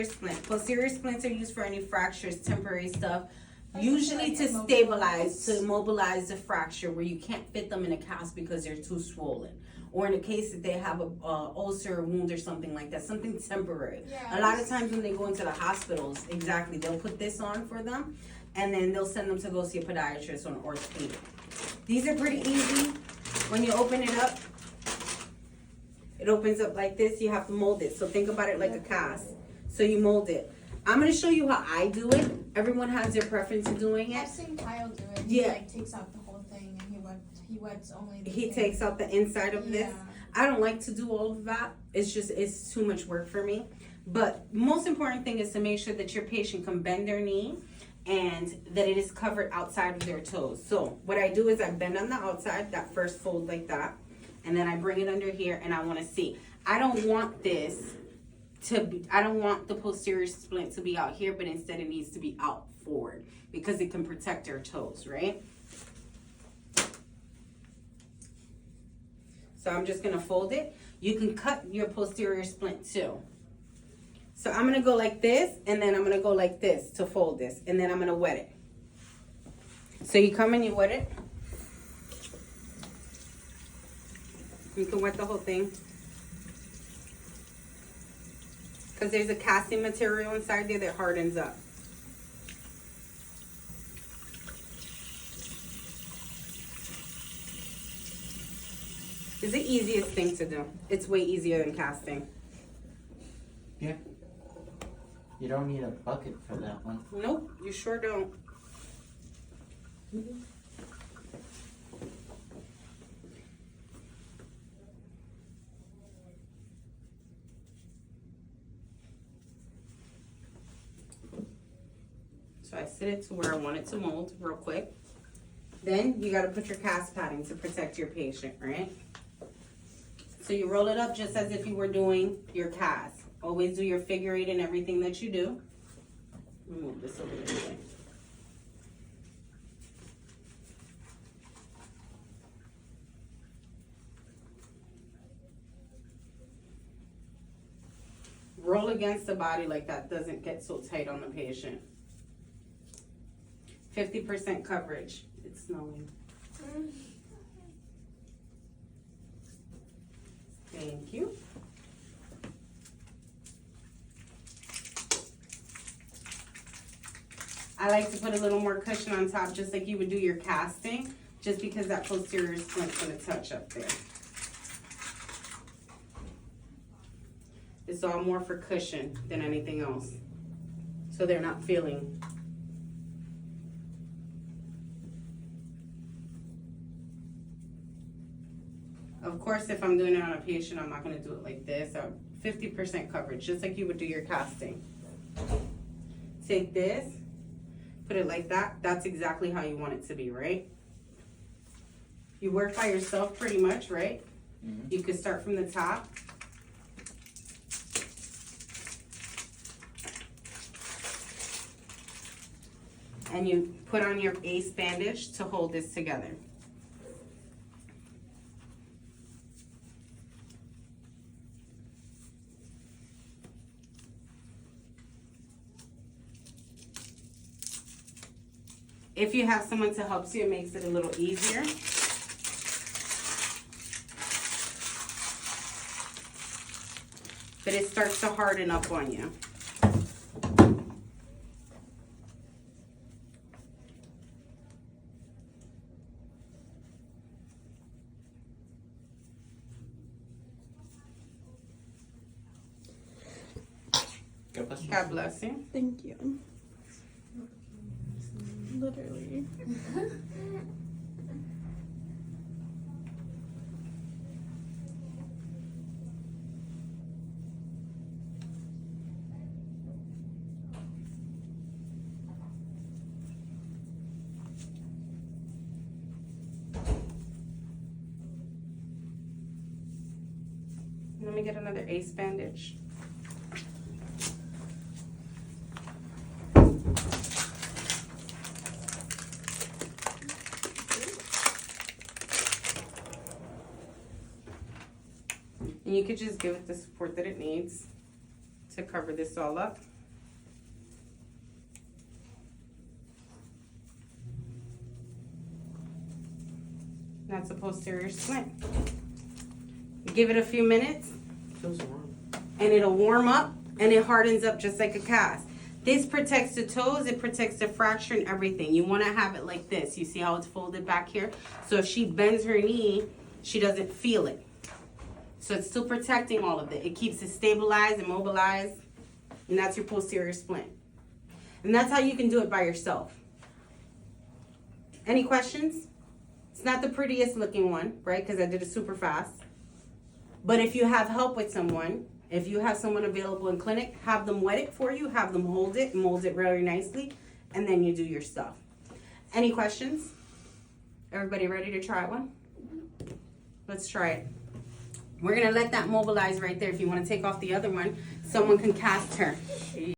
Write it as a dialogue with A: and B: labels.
A: splint. Posterior splints are used for any fractures, temporary stuff, usually to stabilize, to immobilize the fracture where you can't fit them in a cast because they're too swollen. Or in the case that they have a ulcer or wound or something like that, something temporary.
B: Yeah.
A: A lot of times when they go into the hospitals, exactly, they'll put this on for them, and then they'll send them to go see a podiatrist or an orthopedic. These are pretty easy. When you open it up, it opens up like this. You have to mold it. So think about it like a cast. So you mold it. I'm going to show you how I do it. Everyone has their preference of doing
B: I've
A: it.
B: seen Kyle do it.
A: Yeah.
B: He like takes out the whole thing and he wets only the
A: He
B: thing.
A: takes out the inside of this.
B: Yeah.
A: I don't like to do all of that. It's too much work for me. But most important thing is to make sure that your patient can bend their knee and that it is covered outside of their toes. So what I do is I bend on the outside, that first fold like that, and then I bring it under here and I want to see. I don't want this to be, I don't want the posterior splint to be out here, but instead it needs to be out forward because it can protect their toes, right? So I'm just gonna fold it. You can cut your posterior splint too. So I'm gonna go like this, and then I'm gonna go like this to fold this, and then I'm gonna wet it. So you come and you wet it. You can wet the whole thing. Because there's a casting material inside there that hardens up. It's the easiest thing to do. It's way easier than casting.
C: Yeah. You don't need a bucket for that one.
A: Nope, you sure don't. So I set it to where I want it to mold real quick. Then you gotta put your cast padding to protect your patient, right? So you roll it up just as if you were doing your cast. Always do your figure eight in everything that you do. Let me move this over this way. Roll against the body like that doesn't get so tight on the patient. 50% coverage. It's snowing. Thank you. I like to put a little more cushion on top just like you would do your casting, just because that posterior splint's gonna touch up there. It's all more for cushion than anything else. So they're not feeling. Of course, if I'm doing it on a patient, I'm not gonna do it like this. 50% coverage, just like you would do your casting. Take this, put it like that. That's exactly how you want it to be, right? You work by yourself pretty much, right?
C: Mm-hmm.
A: You could start from the top. And you put on your ace bandage to hold this together. If you have someone to help you, it makes it a little easier. But it starts to harden up on you. God bless you.
D: Thank you. Literally.
A: Let me get another ace bandage. And you could just give it the support that it needs to cover this all up. That's a posterior splint. Give it a few minutes
C: Feels warm.
A: and it'll warm up and it hardens up just like a cast. This protects the toes, it protects the fracture and everything. You want to have it like this. You see how it's folded back here? So if she bends her knee, she doesn't feel it. So it's still protecting all of it. It keeps it stabilized, immobilized, and that's your posterior splint. And that's how you can do it by yourself. Any questions? It's not the prettiest looking one, right? Because I did it super fast. But if you have help with someone, if you have someone available in clinic, have them wet it for you, have them hold it, mold it really nicely, and then you do your stuff. Any questions? Everybody ready to try one? Let's try it. We're gonna let that mobilize right there. If you wanna take off the other one, someone can cast her.